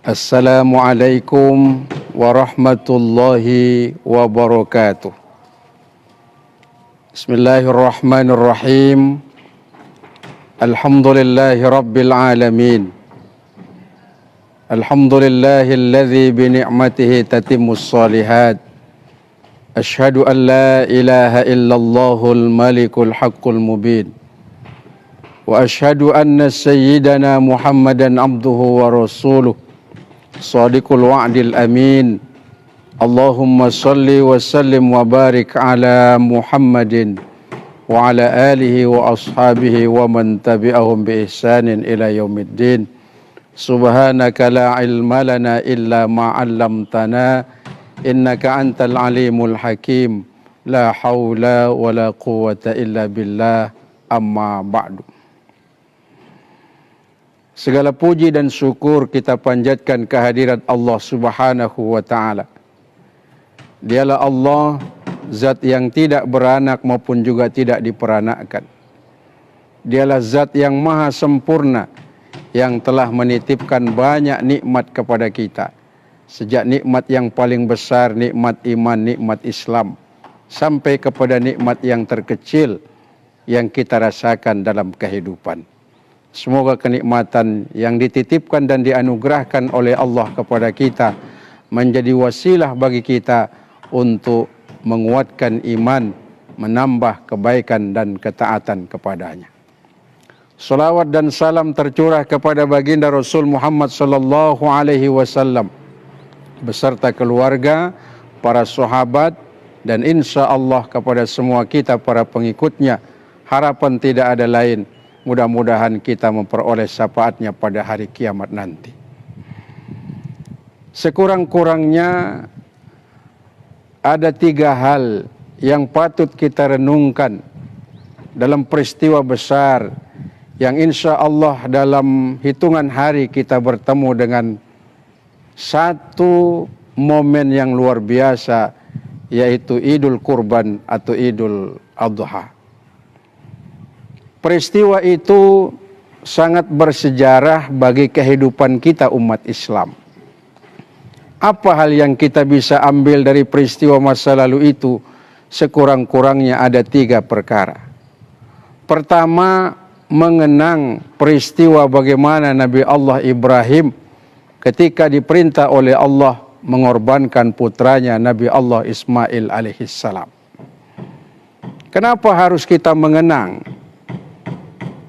Assalamualaikum warahmatullahi wabarakatuh. Bismillahirrahmanirrahim. Alhamdulillahi rabbil alamin. Alhamdulillahilladzi bi ni'matihi tatimmus shalihat. Asyhadu an la ilaha illallahul malikul haqqul mubin. Wa asyhadu anna sayyidana Muhammadan abduhu wa rasuluh. Shadiqul wa'dil amin. Allahumma salli wa sallim wa barik ala Muhammadin wa ala alihi wa ashabihi wa man tabi'ahum bi ihsanin ila yaumiddin. Subhanaka la ilma lana illa ma 'allamtana innaka antal alimul hakim. La haula wa la quwwata illa billah. Amma ba'du. Segala puji dan syukur kita panjatkan kehadirat Allah Subhanahu wa ta'ala. Dialah Allah, zat yang tidak beranak maupun juga tidak diperanakkan. Dialah zat yang maha sempurna, yang telah menitipkan banyak nikmat kepada kita. Sejak nikmat yang paling besar, nikmat iman, nikmat Islam, sampai kepada nikmat yang terkecil yang kita rasakan dalam kehidupan. Semoga kenikmatan yang dititipkan dan dianugerahkan oleh Allah kepada kita menjadi wasilah bagi kita untuk menguatkan iman, menambah kebaikan dan ketaatan kepadanya. Salawat dan salam tercurah kepada baginda Rasul Muhammad sallallahu alaihi wasallam beserta keluarga, para sahabat, dan insya Allah kepada semua kita para pengikutnya. Harapan tidak ada lain, mudah-mudahan kita memperoleh syafaatnya pada hari kiamat nanti. Sekurang-kurangnya ada 3 hal yang patut kita renungkan dalam peristiwa besar yang insya Allah dalam hitungan hari kita bertemu dengan satu momen yang luar biasa, yaitu Idul Kurban atau Idul Adha. Peristiwa itu sangat bersejarah bagi kehidupan kita umat Islam. Apa hal yang kita bisa ambil dari peristiwa masa lalu itu? Sekurang-kurangnya ada 3 perkara. Pertama, mengenang peristiwa bagaimana Nabi Allah Ibrahim ketika diperintah oleh Allah mengorbankan putranya Nabi Allah Ismail alaihissalam. Kenapa harus kita mengenang?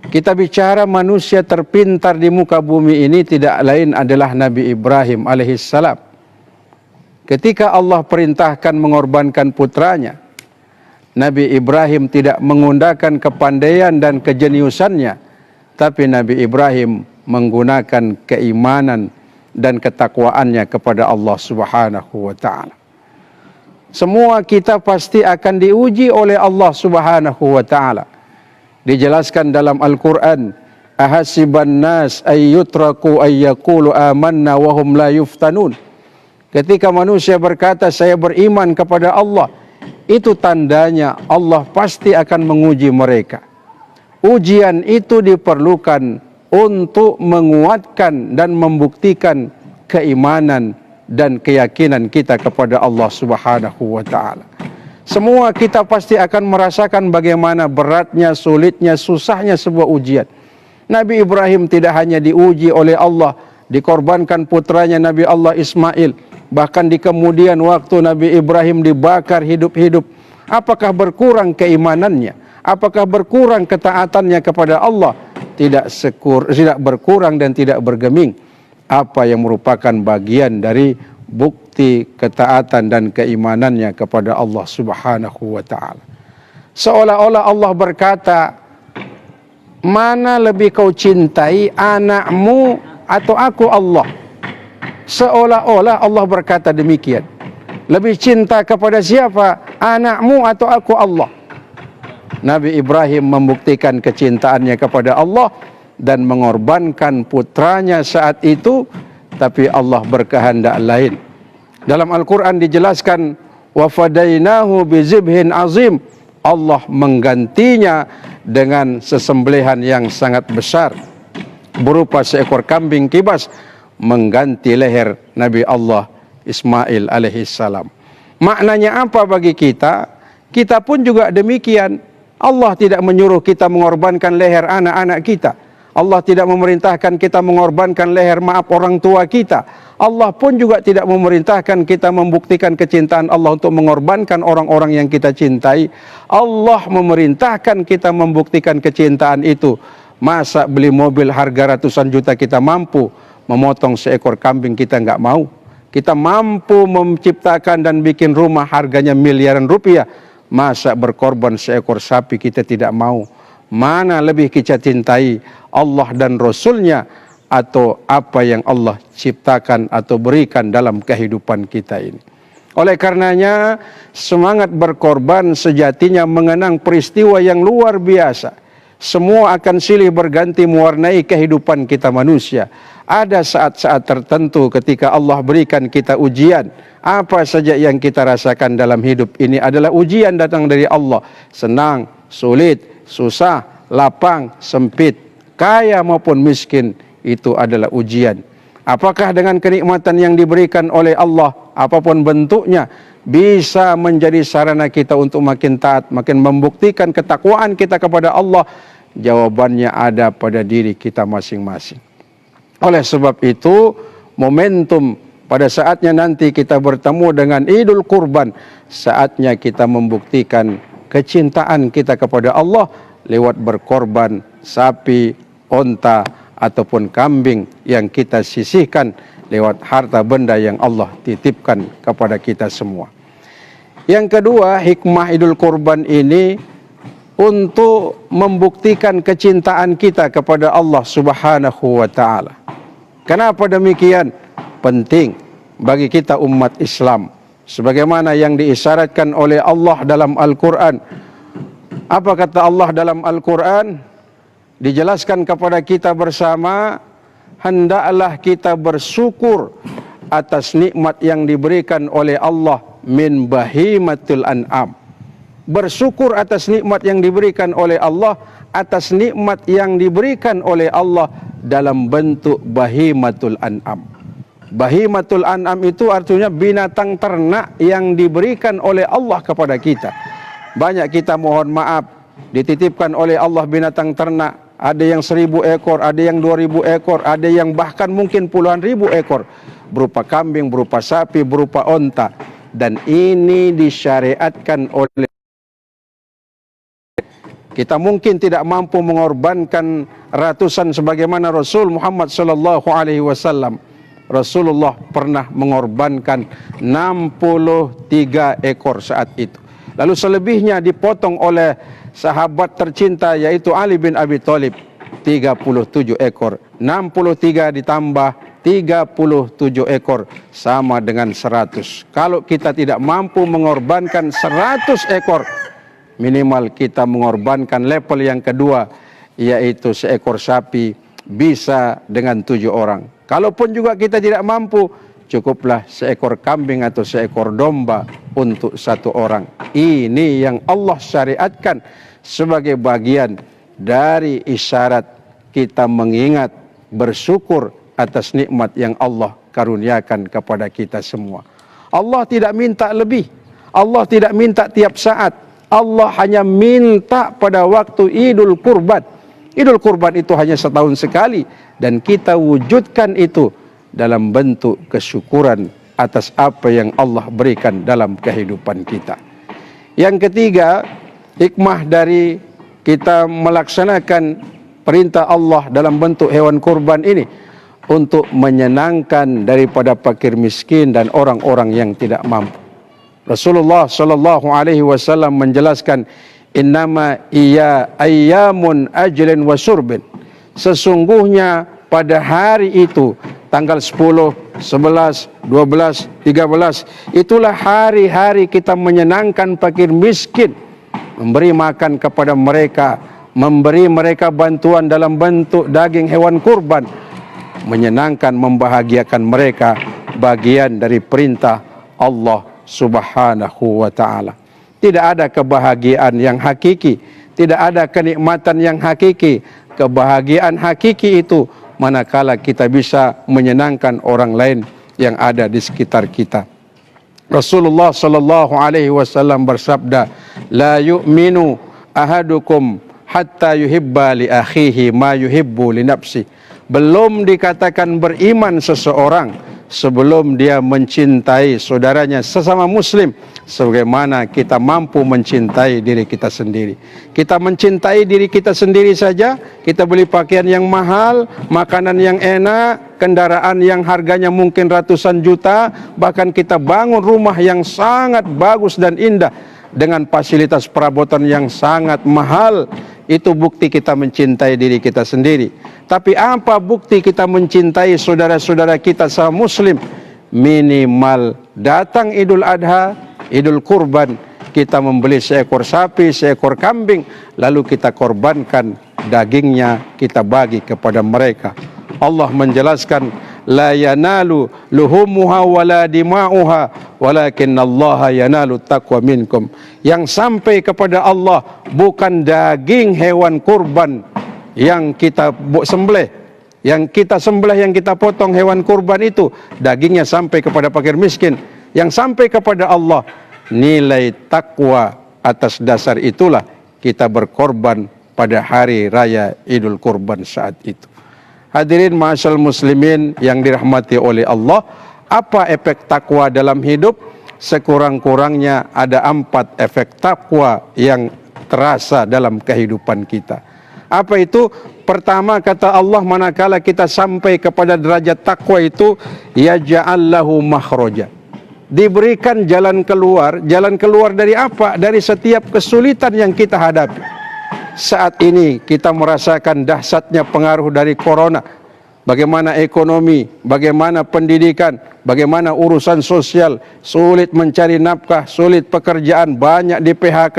Kita bicara manusia terpintar di muka bumi ini tidak lain adalah Nabi Ibrahim alaihissalam. Ketika Allah perintahkan mengorbankan putranya, Nabi Ibrahim tidak menggunakan kepandaian dan kejeniusannya, tapi Nabi Ibrahim menggunakan keimanan dan ketakwaannya kepada Allah Subhanahu wa ta'ala. Semua kita pasti akan diuji oleh Allah Subhanahu wa ta'ala. Dijelaskan dalam Al-Quran, ahasiban nas ayyutraku ayyakulu amanna wahum la yuftanun. Ketika manusia berkata saya beriman kepada Allah, itu tandanya Allah pasti akan menguji mereka. Ujian itu diperlukan untuk menguatkan dan membuktikan keimanan dan keyakinan kita kepada Allah Subhanahu wa ta'ala. Semua kita pasti akan merasakan bagaimana beratnya, sulitnya, susahnya sebuah ujian. Nabi Ibrahim tidak hanya diuji oleh Allah, dikorbankan putranya Nabi Allah Ismail. Bahkan di kemudian waktu Nabi Ibrahim dibakar hidup-hidup. Apakah berkurang keimanannya? Apakah berkurang ketaatannya kepada Allah? Tidak berkurang dan tidak bergeming. Apa yang merupakan bagian dari bukti ketaatan dan keimanannya kepada Allah Subhanahu wa ta'ala. Seolah-olah Allah berkata, mana lebih kau cintai, anakmu atau aku Allah? Seolah-olah Allah berkata demikian. Lebih cinta kepada siapa? Anakmu atau aku Allah? Nabi Ibrahim membuktikan kecintaannya kepada Allah dan mengorbankan putranya saat itu. Tapi Allah berkehendak lain. Dalam Al-Quran dijelaskan, wafadainahu bizibhin azim. Allah menggantinya dengan sesembelihan yang sangat besar. berupa seekor kambing kibas mengganti leher Nabi Allah Ismail alaihissalam. Maknanya apa bagi kita? Kita pun juga demikian. Allah tidak menyuruh kita mengorbankan leher anak-anak kita. Allah tidak memerintahkan kita mengorbankan leher orang tua kita. Allah pun juga tidak memerintahkan kita membuktikan kecintaan Allah untuk mengorbankan orang-orang yang kita cintai. Allah memerintahkan kita membuktikan kecintaan itu. Masa beli mobil harga ratusan juta kita mampu, memotong seekor kambing kita nggak mau. Kita mampu menciptakan dan bikin rumah harganya miliaran rupiah. Masa berkorban seekor sapi kita tidak mau? Mana lebih kita cintai, Allah dan Rasulnya atau apa yang Allah ciptakan atau berikan dalam kehidupan kita ini? Oleh karenanya semangat berkorban sejatinya mengenang peristiwa yang luar biasa. Semua akan silih berganti mewarnai kehidupan kita manusia. Ada saat-saat tertentu ketika Allah berikan kita ujian. Apa saja yang kita rasakan dalam hidup ini adalah ujian datang dari Allah. Senang, sulit, susah, lapang, sempit, kaya maupun miskin, itu adalah ujian. Apakah dengan kenikmatan yang diberikan oleh Allah, apapun bentuknya, bisa menjadi sarana kita untuk makin taat, makin membuktikan ketakwaan kita kepada Allah? Jawabannya ada pada diri kita masing-masing. Oleh sebab itu, momentum pada saatnya nanti kita bertemu dengan Idul Kurban, saatnya kita membuktikan kecintaan kita kepada Allah lewat berkorban sapi, onta, ataupun kambing yang kita sisihkan lewat harta benda yang Allah titipkan kepada kita semua. Yang kedua, hikmah Idul Kurban ini untuk membuktikan kecintaan kita kepada Allah Subhanahu wa taala. Kenapa demikian? Penting bagi kita umat Islam, sebagaimana yang diisyaratkan oleh Allah dalam Al-Quran. Apa kata Allah dalam Al-Quran? Dijelaskan kepada kita bersama, hendaklah kita bersyukur atas nikmat yang diberikan oleh Allah min bahimatul an'am. Bersyukur atas nikmat yang diberikan oleh Allah, atas nikmat yang diberikan oleh Allah dalam bentuk bahimatul an'am. Bahimatul an'am itu artinya binatang ternak yang diberikan oleh Allah kepada kita. Banyak kita mohon maaf dititipkan oleh Allah binatang ternak. Ada yang 1000 ekor, ada yang 2000 ekor, ada yang bahkan mungkin puluhan ribu ekor. Berupa kambing, berupa sapi, berupa onta. Dan ini disyariatkan oleh kita. Mungkin tidak mampu mengorbankan ratusan sebagaimana Rasul Muhammad sallallahu alaihi wasallam. Rasulullah pernah mengorbankan 63 ekor saat itu. Lalu selebihnya dipotong oleh sahabat tercinta yaitu Ali bin Abi Thalib, 37 ekor. 63 ditambah 37 ekor sama dengan 100. Kalau kita tidak mampu mengorbankan 100 ekor, minimal kita mengorbankan level yang kedua, yaitu seekor sapi bisa dengan 7 orang. Kalaupun juga kita tidak mampu, cukuplah seekor kambing atau seekor domba untuk 1 orang. Ini yang Allah syariatkan sebagai bagian dari isyarat kita mengingat, bersyukur atas nikmat yang Allah karuniakan kepada kita semua. Allah tidak minta lebih, Allah tidak minta tiap saat, Allah hanya minta pada waktu Idul Kurban. Idul Kurban itu hanya setahun sekali, dan kita wujudkan itu dalam bentuk kesyukuran atas apa yang Allah berikan dalam kehidupan kita. Yang ketiga, hikmah dari kita melaksanakan perintah Allah dalam bentuk hewan kurban ini untuk menyenangkan daripada fakir miskin dan orang-orang yang tidak mampu. Rasulullah sallallahu alaihi wasallam menjelaskan, innama iya ayyamun ajlin wa surbin. Sesungguhnya pada hari itu, tanggal 10, 11, 12, 13, itulah hari-hari kita menyenangkan fakir miskin, memberi makan kepada mereka, memberi mereka bantuan dalam bentuk daging hewan kurban, menyenangkan, membahagiakan mereka, bagian dari perintah Allah Subhanahu wa ta'ala. Tidak ada kebahagiaan yang hakiki, tidak ada kenikmatan yang hakiki. Kebahagiaan hakiki itu manakala kita bisa menyenangkan orang lain yang ada di sekitar kita. Rasulullah sallallahu alaihi wasallam bersabda, "La yu'minu ahadukum hatta yuhibba li akhihi ma yuhibbu li nafsi." Belum dikatakan beriman seseorang sebelum dia mencintai saudaranya sesama muslim sebagaimana kita mampu mencintai diri kita sendiri. Kita mencintai diri kita sendiri saja, kita beli pakaian yang mahal, makanan yang enak, kendaraan yang harganya mungkin ratusan juta, bahkan kita bangun rumah yang sangat bagus dan indah dengan fasilitas perabotan yang sangat mahal. Itu bukti kita mencintai diri kita sendiri. Tapi apa bukti kita mencintai saudara-saudara kita sama muslim? Minimal datang Idul Adha, Idul Kurban, kita membeli seekor sapi, seekor kambing, lalu kita korbankan dagingnya, kita bagi kepada mereka. Allah menjelaskan, la yanalu luhumuha wala dima'uha walakinallaha yanalu taqwa minkum. Yang sampai kepada Allah bukan daging hewan kurban yang kita sembelih, yang kita sembelih, yang kita potong hewan kurban itu, dagingnya sampai kepada fakir miskin. Yang sampai kepada Allah nilai takwa. Atas dasar itulah kita berkorban pada hari raya Idul Kurban saat itu. Hadirin ma'asyal muslimin yang dirahmati oleh Allah, apa efek takwa dalam hidup? Sekurang-kurangnya ada 4 efek takwa yang terasa dalam kehidupan kita. Apa itu? Pertama, kata Allah, manakala kita sampai kepada derajat takwa itu, yaj'al lahu makhraja. Diberikan jalan keluar. Jalan keluar dari apa? Dari setiap kesulitan yang kita hadapi. Saat ini kita merasakan dahsyatnya pengaruh dari corona. Bagaimana ekonomi, bagaimana pendidikan, bagaimana urusan sosial, sulit mencari nafkah, sulit pekerjaan, banyak di PHK,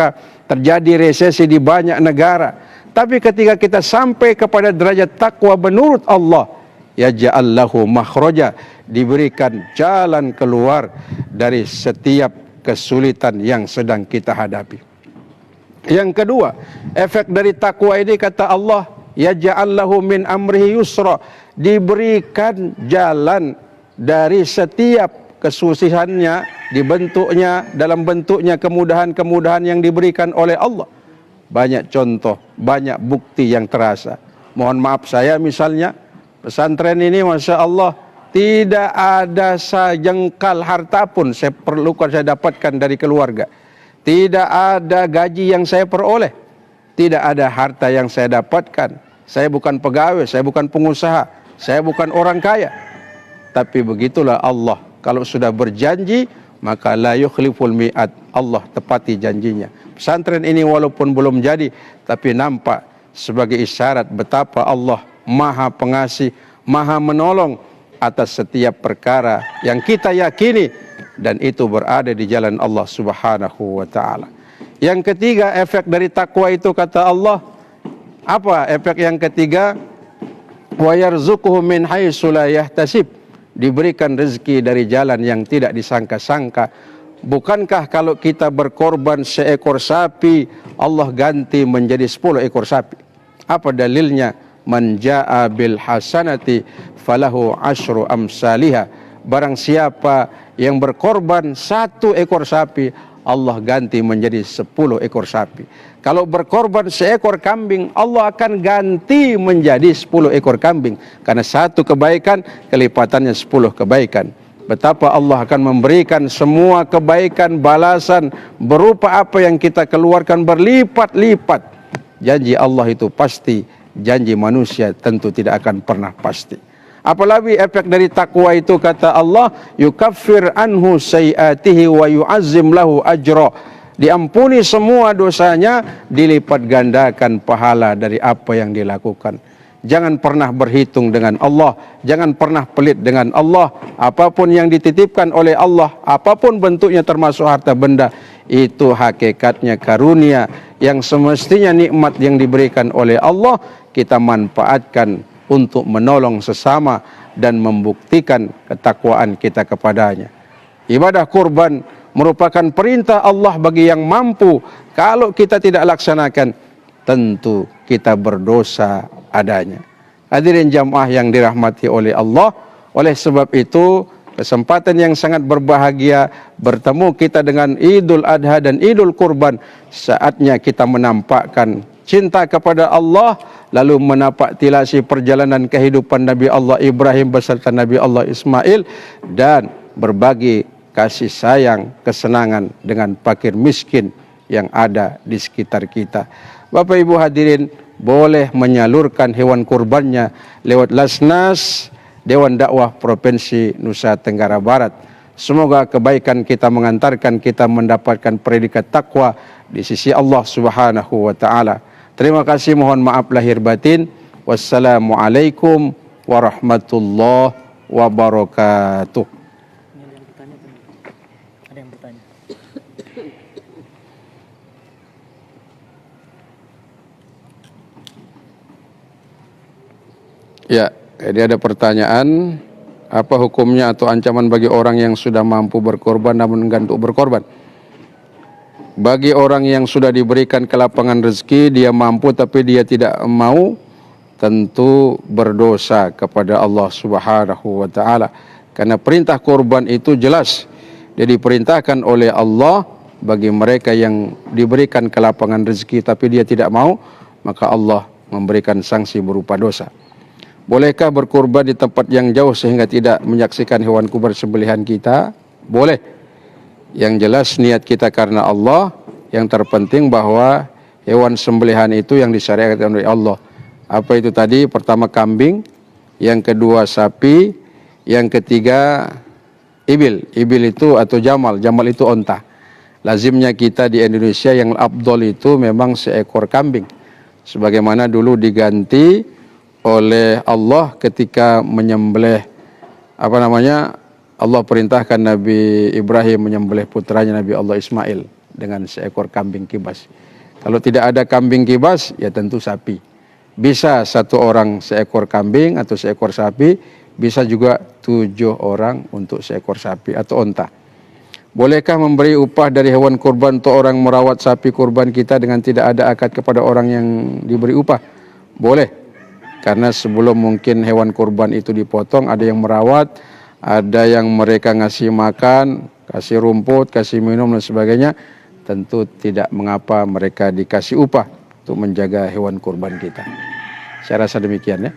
terjadi resesi di banyak negara. Tapi ketika kita sampai kepada derajat takwa menurut Allah, yaj'al lahu makhraja, diberikan jalan keluar dari setiap kesulitan yang sedang kita hadapi. Yang kedua, efek dari takwa ini kata Allah, yaj'al lahu min amrihi yusra, diberikan jalan dari setiap kesusahannya, dibentuknya dalam bentuknya kemudahan-kemudahan yang diberikan oleh Allah. Banyak contoh, banyak bukti yang terasa. Mohon maaf saya misalnya, pesantren ini Masya Allah tidak ada sejengkal harta pun saya perlukan, saya dapatkan dari keluarga. Tidak ada gaji yang saya peroleh, tidak ada harta yang saya dapatkan. Saya bukan pegawai, saya bukan pengusaha, saya bukan orang kaya. Tapi begitulah Allah, kalau sudah berjanji maka la yukhliful mi'ad, Allah tepati janjinya. Pesantren ini walaupun belum jadi, tapi nampak sebagai isyarat betapa Allah Maha Pengasih, Maha Menolong atas setiap perkara yang kita yakini, dan itu berada di jalan Allah Subhanahu wa ta'ala. Yang ketiga, efek dari takwa itu kata Allah, apa efek yang ketiga? Wa yarzuquhu min haitsu la yahtasib, diberikan rezeki dari jalan yang tidak disangka-sangka. Bukankah kalau kita berkorban seekor sapi, Allah ganti menjadi 10 ekor sapi? Apa dalilnya? Man jaa bil hasanati falahu asyru amsalihha. Barang siapa yang berkorban 1 ekor sapi, Allah ganti menjadi 10 ekor sapi. Kalau berkorban seekor kambing, Allah akan ganti menjadi 10 ekor kambing. Karena 1 kebaikan, kelipatannya 10 kebaikan. Betapa Allah akan memberikan semua kebaikan, balasan berupa apa yang kita keluarkan berlipat-lipat. Janji Allah itu pasti, janji manusia tentu tidak akan pernah pasti. Apalagi efek dari takwa itu kata Allah, yukaffir anhu sayiatihi wa yu'azzim lahu ajra, diampuni semua dosanya, dilipat gandakan pahala dari apa yang dilakukan. Jangan pernah berhitung dengan Allah, jangan pernah pelit dengan Allah. Apapun yang dititipkan oleh Allah, apapun bentuknya termasuk harta benda, itu hakikatnya karunia yang semestinya nikmat yang diberikan oleh Allah, kita manfaatkan untuk menolong sesama dan membuktikan ketakwaan kita kepadanya. Ibadah kurban merupakan perintah Allah bagi yang mampu. Kalau kita tidak laksanakan, tentu kita berdosa adanya. Hadirin jamaah yang dirahmati oleh Allah, oleh sebab itu kesempatan yang sangat berbahagia bertemu kita dengan Idul Adha dan Idul Kurban. Saatnya kita menampakkan cinta kepada Allah, lalu menapak tilasi perjalanan kehidupan Nabi Allah Ibrahim beserta Nabi Allah Ismail, dan berbagi kasih sayang, kesenangan dengan fakir miskin yang ada di sekitar kita. Bapak Ibu hadirin, boleh menyalurkan hewan kurbannya lewat Lasnas Dewan Dakwah Provinsi Nusa Tenggara Barat. Semoga kebaikan kita mengantarkan kita mendapatkan predikat takwa di sisi Allah Subhanahu wa taala. Terima kasih, mohon maaf lahir batin. Wassalamualaikum warahmatullahi wabarakatuh. Ada yang bertanya. Ya, jadi ada pertanyaan, apa hukumnya atau ancaman bagi orang yang sudah mampu berkorban namun enggan untuk berkorban? Bagi orang yang sudah diberikan kelapangan rezeki, dia mampu tapi dia tidak mau, tentu berdosa kepada Allah Subhanahu wa taala. Karena perintah korban itu jelas, dia diperintahkan oleh Allah bagi mereka yang diberikan kelapangan rezeki tapi dia tidak mau, maka Allah memberikan sanksi berupa dosa. Bolehkah berkurban di tempat yang jauh sehingga tidak menyaksikan hewan kurban sembelihan kita? Boleh. Yang jelas niat kita karena Allah. Yang terpenting bahwa hewan sembelihan itu yang disyariatkan oleh Allah. Apa itu tadi? Pertama kambing, yang kedua sapi, yang ketiga ibil. Ibil itu atau jamal. Jamal itu onta. Lazimnya kita di Indonesia yang afdol itu memang seekor kambing. Sebagaimana dulu diganti oleh Allah ketika menyembelih Allah perintahkan Nabi Ibrahim menyembelih putranya Nabi Allah Ismail dengan seekor kambing kibas. Kalau tidak ada kambing kibas, ya tentu sapi. Bisa satu orang seekor kambing atau seekor sapi, bisa juga 7 orang untuk seekor sapi atau onta. Bolehkah memberi upah dari hewan kurban untuk orang merawat sapi kurban kita dengan tidak ada akad kepada orang yang diberi upah? Boleh. Karena sebelum mungkin hewan kurban itu dipotong, ada yang merawat, ada yang mereka ngasih makan, kasih rumput, kasih minum dan sebagainya. Tentu tidak mengapa mereka dikasih upah untuk menjaga hewan kurban kita. Saya rasa demikian ya.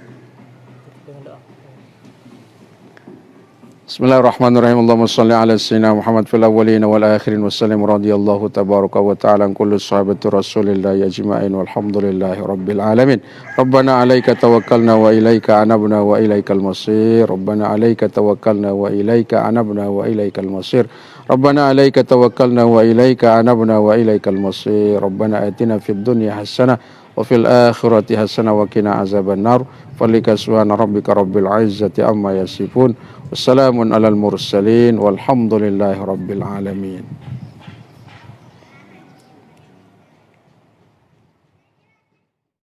Bismillahirrahmanirrahim. Allahumma salli ala sayyidina Muhammad fil awwalin wal akhirin wassalam radhiyallahu tabaraka wa ta'ala an kulli sahabati Rasulillah ajma'in walhamdulillahi rabbil alamin. Rabbana 'alaika tawakkalna wa ilaika anabna wa ilaikal masir. Rabbana 'alaika tawakkalna wa ilaika anabna wa ilaikal masir. Rabbana 'alaika tawakkalna wa ilaika anabna wa ilaikal masir. Rabbana atina fid dunya hasanah wa fil akhirati hasanah wa qina azabannar. Fadlika subhana rabbika rabbil izzati amma yasifun. Wassalamun alal mursalin walhamdulillahi rabbil alamin.